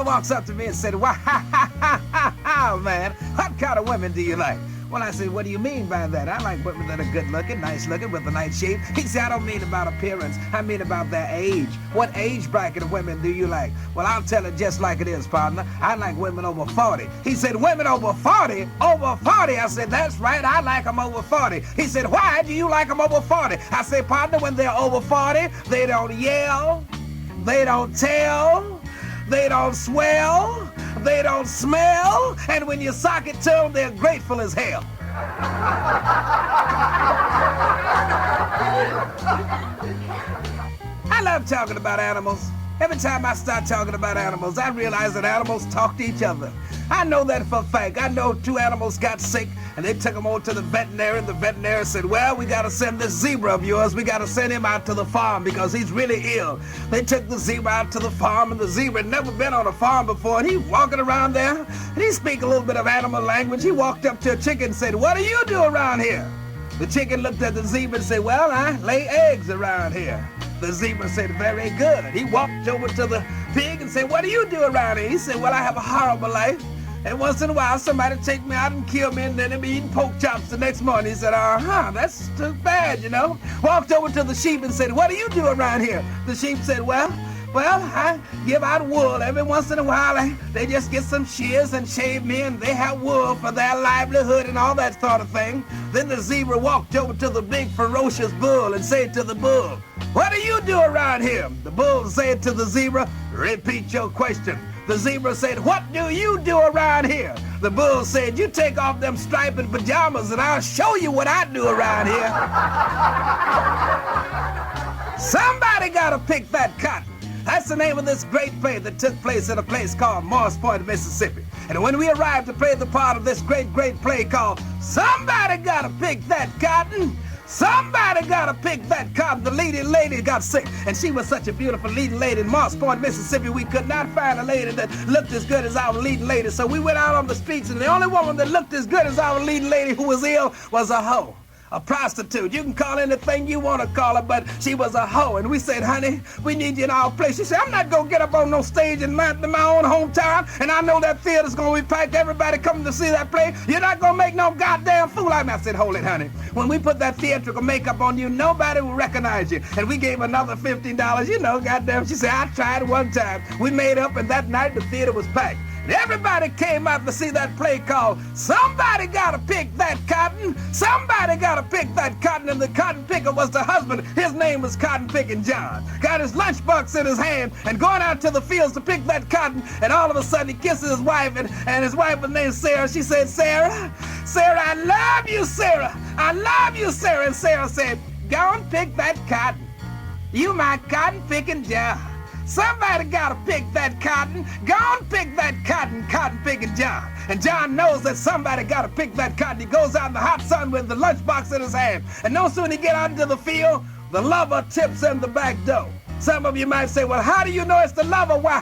walks up to me and said, "Wow, man, what kind of women do you like?" Well, I said, "What do you mean by that?" "I like women that are good looking, nice looking, with a nice shape." He said, "I don't mean about appearance. I mean about their age. What age bracket of women do you like?" Well, I'll tell it just like it is, partner. I like women over 40. He said, "Women over 40? Over 40? I said, "That's right. I like them over 40. He said, "Why do you like them over 40? I said, "Partner, when they're over 40, they don't yell, they don't tell, they don't swell, they don't smell, and when you sock it to them, they're grateful as hell." I love talking about animals. Every time I start talking about animals, I realize that animals talk to each other. I know that for a fact. I know 2 animals got sick, and they took them over to the veterinarian. The veterinarian said, "Well, we got to send this zebra of yours. We got to send him out to the farm because he's really ill." They took the zebra out to the farm, and the zebra had never been on a farm before, and he's walking around there, and he speaks a little bit of animal language. He walked up to a chicken and said, "What do you do around here?" The chicken looked at the zebra and said, "Well, I lay eggs around here." The zebra said, "Very good." He walked over to the pig and said, "What do you do around here?" He said, "Well, I have a horrible life. And once in a while, somebody take me out and kill me, and then they'll be eating pork chops the next morning." He said, "That's too bad, you know." Walked over to the sheep and said, "What do you do around here?" The sheep said, Well, I give out wool. Every once in a while, they just get some shears and shave me, and they have wool for their livelihood and all that sort of thing." Then the zebra walked over to the big ferocious bull and said to the bull, "What do you do around here?" The bull said to the zebra, "Repeat your question." The zebra said, "What do you do around here?" The bull said, "You take off them striped pajamas and I'll show you what I do around here." Somebody gotta pick that cotton. That's the name of this great play that took place in a place called Morris Point, Mississippi. And when we arrived to play the part of this great play called "Somebody Gotta Pick That Cotton," somebody gotta pick that cotton. The leading lady got sick, and she was such a beautiful leading lady. In Morris Point, Mississippi, we could not find a lady that looked as good as our leading lady. So we went out on the streets, and the only woman that looked as good as our leading lady who was ill was a hoe. A prostitute. You can call anything you want to call her, but she was a hoe. And we said, "Honey, we need you in our place." She said, "I'm not going to get up on no stage in my own hometown, and I know that theater's going to be packed. Everybody coming to see that play. You're not going to make no goddamn fool out of me." I said, "Hold it, honey. When we put that theatrical makeup on you, nobody will recognize you." And we gave another $15. You know, goddamn. She said, "I tried one time." We made up, and that night the theater was packed. Everybody came out to see that play called "Somebody Gotta Pick That Cotton." Somebody gotta pick that cotton, and the cotton picker was the husband. His name was Cotton Picking John. Got his lunchbox in his hand and going out to the fields to pick that cotton, and all of a sudden he kisses his wife, and his wife was named Sarah. She said, Sarah, I love you, Sarah. I love you, Sarah." And Sarah said, "Go and pick that cotton. You my cotton picking John. Somebody gotta pick that cotton. Go and pick that cotton, Cotton Picking John." And John knows that somebody gotta pick that cotton. He goes out in the hot sun with the lunchbox in his hand. And no sooner he get out into the field, the lover tips in the back door. Some of you might say, "Well, how do you know it's the lover?" Why,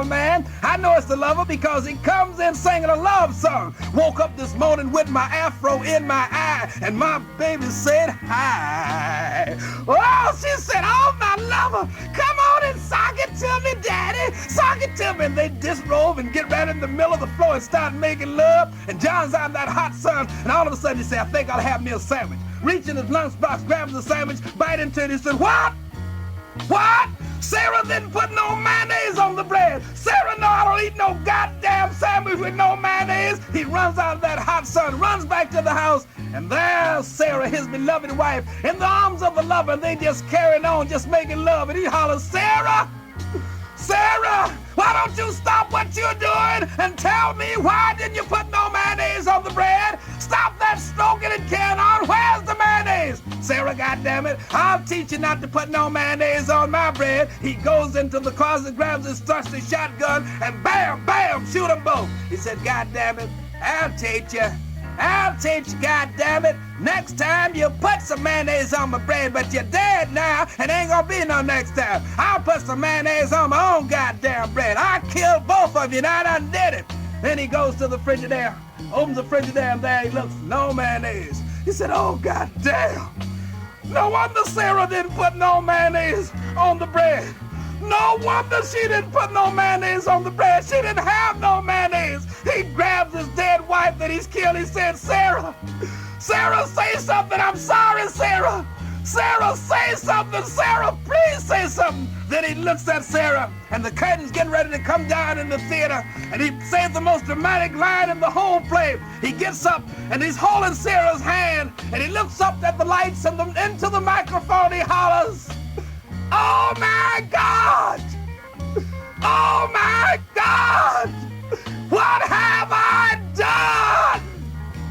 man, I know it's the lover because he comes in singing a love song. Woke up this morning with my afro in my eye, and my baby said hi. Oh, she said, "Oh, my lover, come on and sock it to me, daddy. Sock it to me." And they disrobe and get right in the middle of the floor and start making love. And John's out in that hot sun, and all of a sudden he said, "I think I'll have me a sandwich." Reach in his lunchbox, grabs the sandwich, bite into it, he said, What? Sarah didn't put no mayonnaise on the bread. Sarah, no, I don't eat no goddamn sandwich with no mayonnaise. He runs out of that hot sun, runs back to the house, and there's Sarah, his beloved wife, in the arms of the lover, and they just carrying on, just making love. And he hollers, Sarah, why don't you stop what you're doing and tell me why didn't you put no mayonnaise on the bread? Stop that stroking and carrying on. Where's the mayonnaise? Sarah, goddammit, I'll teach you not to put no mayonnaise on my bread. He goes into the closet, grabs his trusty shotgun, and bam, bam, shoot them both. He said, goddammit, I'll teach you, goddammit. Next time you put some mayonnaise on my bread, but you're dead now, and ain't gonna be no next time. I'll put some mayonnaise on my own goddamn bread. I killed both of you, and I done did it. Then he goes to the Frigidaire, opens the Frigidaire, and there he looks, no mayonnaise. He said, oh, goddamn. No wonder Sarah didn't put no mayonnaise on the bread. No wonder she didn't put no mayonnaise on the bread. She didn't have no mayonnaise. He grabs his dead wife that he's killed. He said, Sarah, Sarah, say something. I'm sorry, Sarah. Sarah, say something. Sarah, please say something. Then he looks at Sarah, and the curtain's getting ready to come down in the theater, and he says the most dramatic line in the whole play. He gets up, and he's holding Sarah's hand, and he looks up at the lights and into the microphone. He hollers, oh my God! Oh my God! What have I done?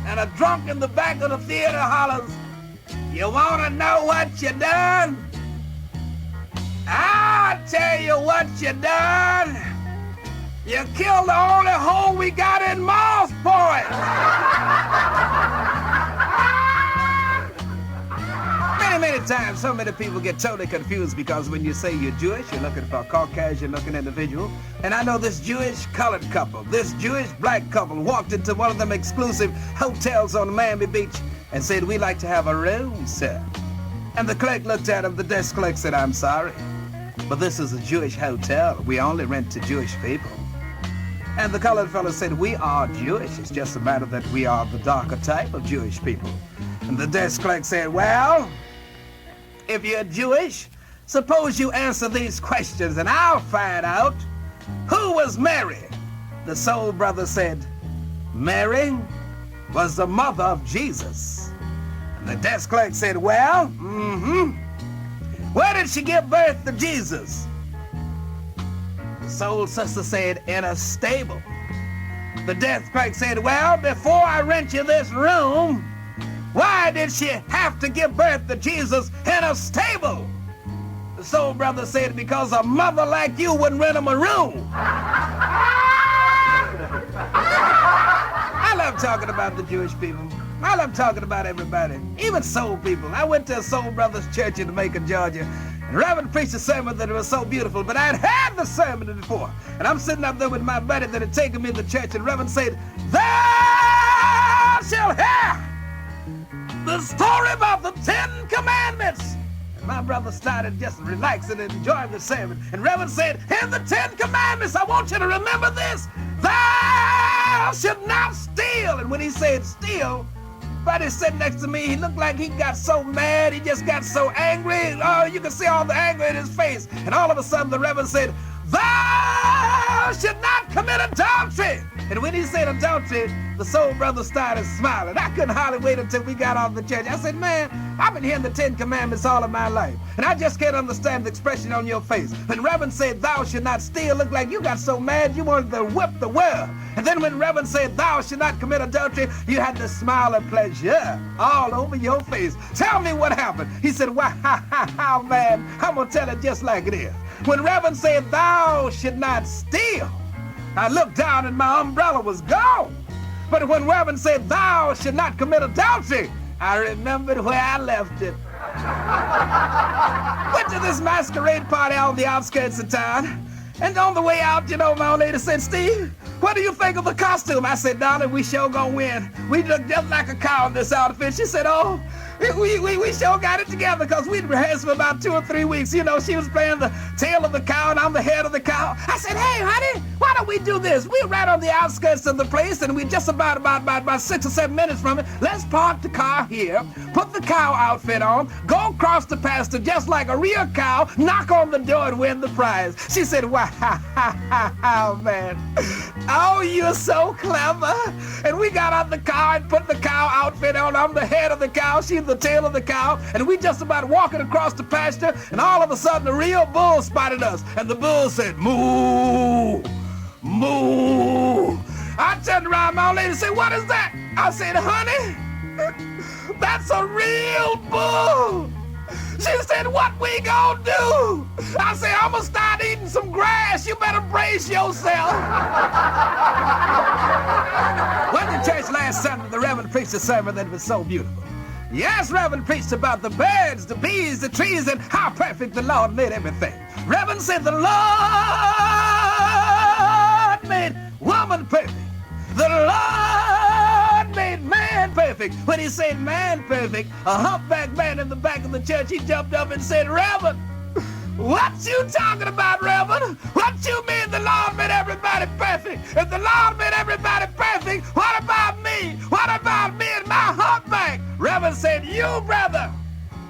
And a drunk in the back of the theater hollers, you want to know what you done? I'll tell you what you done. You killed the only hole we got in Moss Point. Many times, so many people get totally confused because when you say you're Jewish, you're looking for a Caucasian-looking individual. And I know this Jewish colored couple, this Jewish black couple walked into one of them exclusive hotels on Miami Beach and said, we'd like to have a room, sir. And the clerk looked at him, the desk clerk said, I'm sorry, but this is a Jewish hotel. We only rent to Jewish people. And the colored fellow said, we are Jewish. It's just a matter that we are the darker type of Jewish people. And the desk clerk said, well, if you're Jewish, suppose you answer these questions and I'll find out who was Mary. The soul brother said, Mary was the mother of Jesus. And the desk clerk said, well, where did she give birth to Jesus? The soul sister said, in a stable. The desk clerk said, well, before I rent you this room, why did she have to give birth to Jesus in a stable? The soul brother said, because a mother like you wouldn't rent him a room. I love talking about the Jewish people. I love talking about everybody, even soul people. I went to a Soul Brothers church in Macon, Georgia, and the Reverend preached a sermon that was so beautiful, but I'd heard the sermon before. And I'm sitting up there with my buddy that had taken me to church, and the Reverend said, thou shalt hear the story about the 10 Commandments. And my brother started just relaxing and enjoying the sermon. And Reverend said, in the 10 Commandments, I want you to remember this. Thou shalt not steal. And when he said steal, buddy sitting next to me, he looked like he got so mad, he just got so angry. Oh, you could see all the anger in his face. And all of a sudden, the Reverend said, thou shalt not commit adultery. And when he said adultery, the soul brother started smiling. I couldn't hardly wait until we got off the church. I said, man, I've been hearing the 10 Commandments all of my life, and I just can't understand the expression on your face. When Reverend said, thou should not steal, looked like you got so mad you wanted to whip the world. And then when Reverend said, thou should not commit adultery, you had the smile of pleasure all over your face. Tell me what happened. He said, wow, man, I'm going to tell it just like it is. When Reverend said, thou should not steal, I looked down and my umbrella was gone. But when Reverend said, thou should not commit adultery, I remembered where I left it. Went to this masquerade party on the outskirts of town. And on the way out, my old lady said, Steve, what do you think of the costume? I said, darling, we sure gonna win. We look just like a cow in this outfit. She said, oh, we sure got it together because we'd rehearsed for about 2 or 3 weeks. She was playing the tail of the cow and I'm the head of the cow. I said, hey, honey, why don't we do this? We're right on the outskirts of the place and we're just about 6 or 7 minutes from it. Let's park the car here, put the cow outfit on, go across the pasture just like a real cow, knock on the door and win the prize. She said, wow, man. Oh, you're so clever. And we got out the car and put the cow outfit on. I'm the head of the cow. She's the tail of the cow. And we just about walking across the pasture. And all of a sudden, a real bull spotted us. And the bull said, moo, moo. I turned around, my old lady said, what is that? I said, honey, that's a real bull. She said, what we gonna do? I said, I'm gonna start eating some grass. You better brace yourself. Went to church last Sunday. The Reverend preached a sermon that was so beautiful. Yes, Reverend preached about the birds, the bees, the trees, and how perfect the Lord made everything. Reverend said the Lord made woman perfect. The Lord made man perfect. When he said man perfect, a humpback man in the back of the church, he jumped up and said, Reverend, What you talking about, Reverend? What you mean the Lord made everybody perfect? If the Lord made everybody perfect, what about me? What about me and my humpback? Reverend said, you, brother,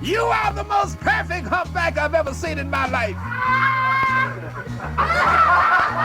you are the most perfect humpback I've ever seen in my life.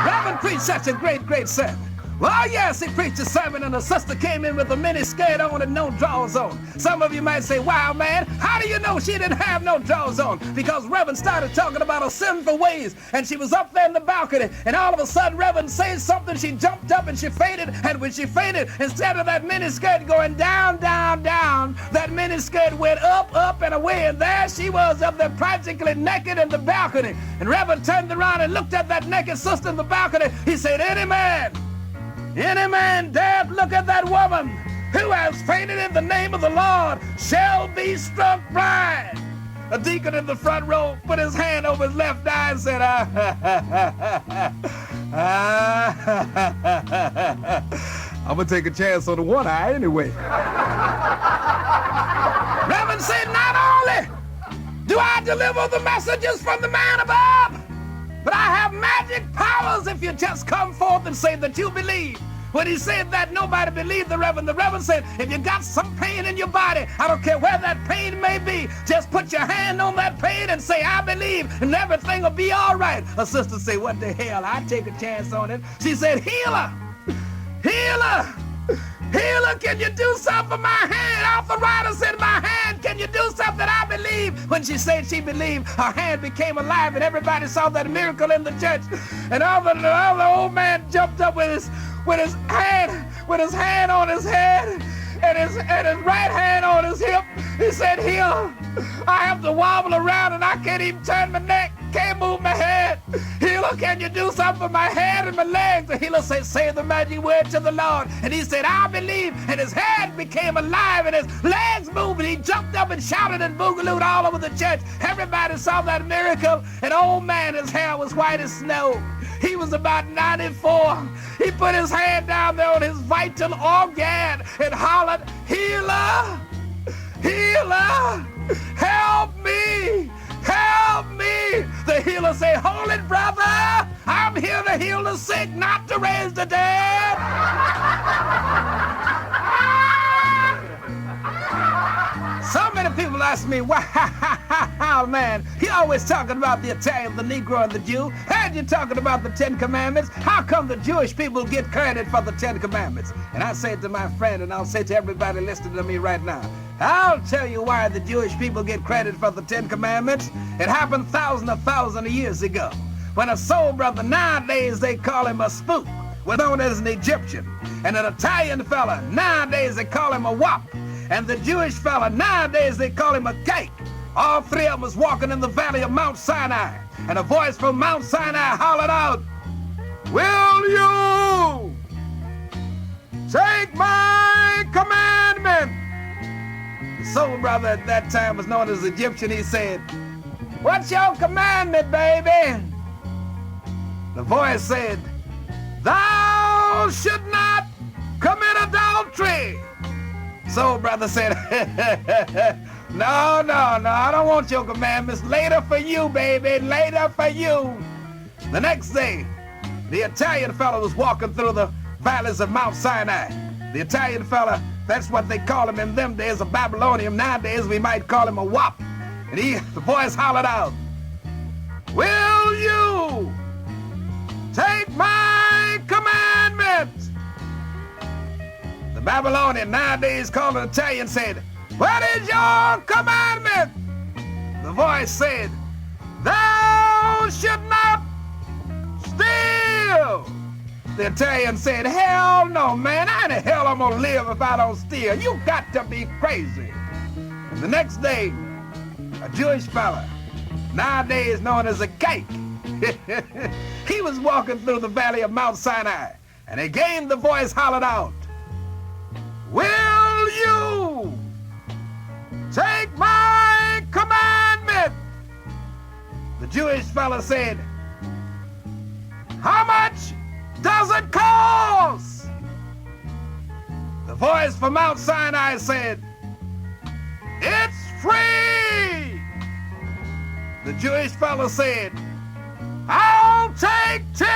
Reverend preached such a great sermon. Well, yes, he preached a sermon and a sister came in with a mini skirt on and no drawers on. Some of you might say, wow, man, how do you know she didn't have no drawers on? Because Reverend started talking about her sinful ways, and she was up there in the balcony, and all of a sudden Reverend says something, she jumped up and she fainted, and when she fainted, instead of that mini skirt going down, that mini skirt went up and away, and there she was up there practically naked in the balcony. And Reverend turned around and looked at that naked sister in the balcony. He said, any man dare look at that woman who has fainted in the name of the Lord shall be struck blind. A deacon in the front row put his hand over his left eye and said, I'm going to take a chance on the one eye anyway. Reverend said, not only do I deliver the messages from the man above, but I have magic powers if you just come forth and say that you believe. When he said that, nobody believed the Reverend. The Reverend said, if you got some pain in your body, I don't care where that pain may be, just put your hand on that pain and say, I believe, and everything will be all right. A sister said, what the hell? I take a chance on it. She said, healer, can you do something for my hand? Arthritis in my hand, can you do something? I believe. When she said she believed, her hand became alive, and everybody saw that miracle in the church. And the other old man jumped up with his hand on his head and his right hand on his hip. He said, healer, I have to wobble around and I can't even turn my neck, can't move my head. Healer, can you do something for my head and my legs? The healer said, say the magic word to the Lord. And he said, I believe. And his head became alive and his legs moved, and he jumped up and shouted and boogalooed all over the church. Everybody saw that miracle. An old man, his hair was white as snow. He was about 94. He put his hand down there on his vital organ and hollered, healer, help me, help me. The healer said, hold it, brother. I'm here to heal the sick, not to raise the dead. So many people ask me, wow, man, he always talking about the Italian, the Negro, and the Jew. Heard you talking about the Ten Commandments. How come the Jewish people get credit for the Ten Commandments? And I say to my friend, and I'll say to everybody listening to me right now, I'll tell you why the Jewish people get credit for the Ten Commandments. It happened thousands of years ago, when a soul brother, nowadays they call him a spook, was known as an Egyptian. And an Italian fella, nowadays they call him a wop. And the Jewish fella, nowadays they call him a cake. All three of them was walking in the valley of Mount Sinai, and a voice from Mount Sinai hollered out, will you take my commandment? The soul brother at that time was known as Egyptian. He said, what's your commandment, baby? The voice said, thou should not commit adultery. Soul brother said, no, I don't want your commandments. Later for you, baby, later for you. The next day, the Italian fella was walking through the valleys of Mount Sinai. The Italian fella, that's what they call him in them days, a Babylonian. Nowadays, we might call him a wop. And the voice hollered out, will you take my commandment? The Babylonian, nowadays called an Italian, said, what is your commandment? The voice said, thou should not steal. The Italian said, hell no, man. How the hell I'm gonna live if I don't steal? You got to be crazy. And the next day, a Jewish fella, nowadays known as a cake, he was walking through the valley of Mount Sinai, and again the voice hollered out, will you take my commandment? The Jewish fella said, how much does it cost? The voice from Mount Sinai said, it's free. The Jewish fellow said, "I'll take 10."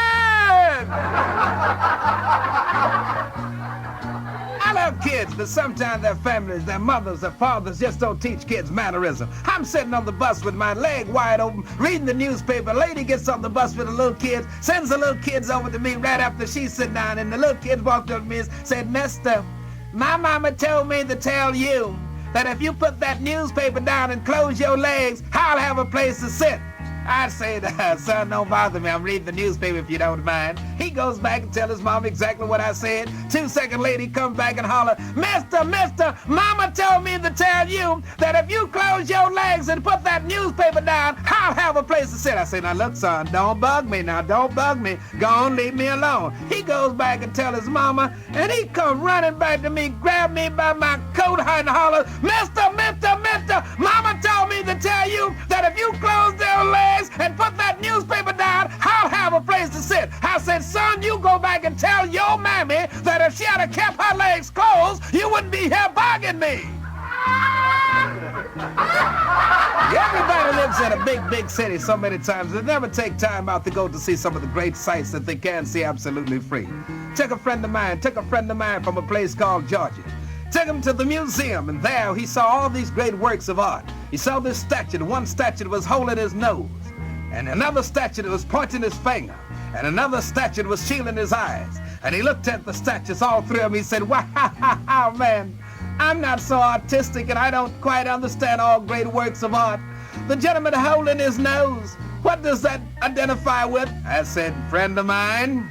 I love kids, but sometimes their families, their mothers, their fathers just don't teach kids mannerism. I'm sitting on the bus with my leg wide open, reading the newspaper. A lady gets on the bus with the little kids, sends the little kids over to me right after she's sitting down, and the little kids walked up to me and said, "Mister, my mama told me to tell you that if you put that newspaper down and close your legs, I'll have a place to sit." I said, "Son, don't bother me. I'm reading the newspaper if you don't mind." He goes back and tells his mom exactly what I said. 2 seconds later, he comes back and holler, Mister, Mama told me to tell you that if you close your legs and put that newspaper down, I'll have a place to sit." I said, "Now look, son, don't bug me now. Don't bug me. Go on, leave me alone." He goes back and tells his mama, and he come running back to me, grab me by my coat and holler, Mister, Mama told me to tell you that if you close their legs and put that newspaper down, I'll have a place to sit." I said, "Son, you go back and tell your mammy that if she had kept her legs closed, you wouldn't be here bugging me." Everybody lives in a big city so many times, they never take time out to go to see some of the great sights that they can see absolutely free. Took a friend of mine from a place called Georgia. Took him to the museum, and there he saw all these great works of art. He saw this statue. One statue was holding his nose, and another statue was pointing his finger, and another statue was shielding his eyes. And he looked at the statues, all three of them. He said, "Wow, man, I'm not so artistic, and I don't quite understand all great works of art. The gentleman holding his nose, what does that identify with?" I said, "Friend of mine,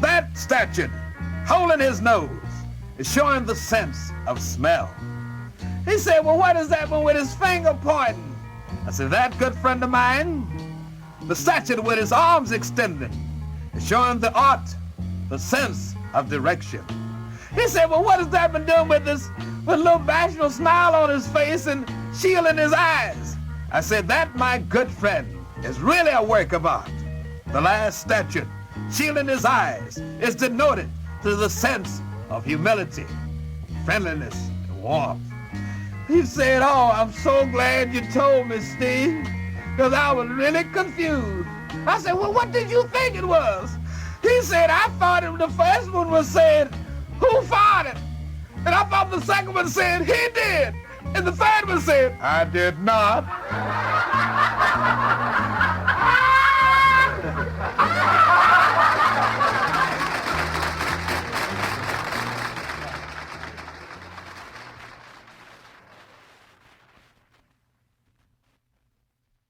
that statue holding his nose is showing the sense of smell." He said, "Well, what is that one with his finger pointing?" I said, "That, good friend of mine, the statue with his arms extended is showing the art, the sense of direction." He said, "Well, what has that been doing with this, with a little bashful smile on his face and shielding his eyes?" I said, "That, my good friend, is really a work of art. The last statue, shielding his eyes, is denoted to the sense of humility, friendliness, and warmth." He said, "Oh, I'm so glad you told me, Steve, because I was really confused." I said, "Well, what did you think it was?" He said, "I thought the first one was saying, 'Who farted?' And I thought the second one said, 'He did.' And the third one said, 'I did not.'"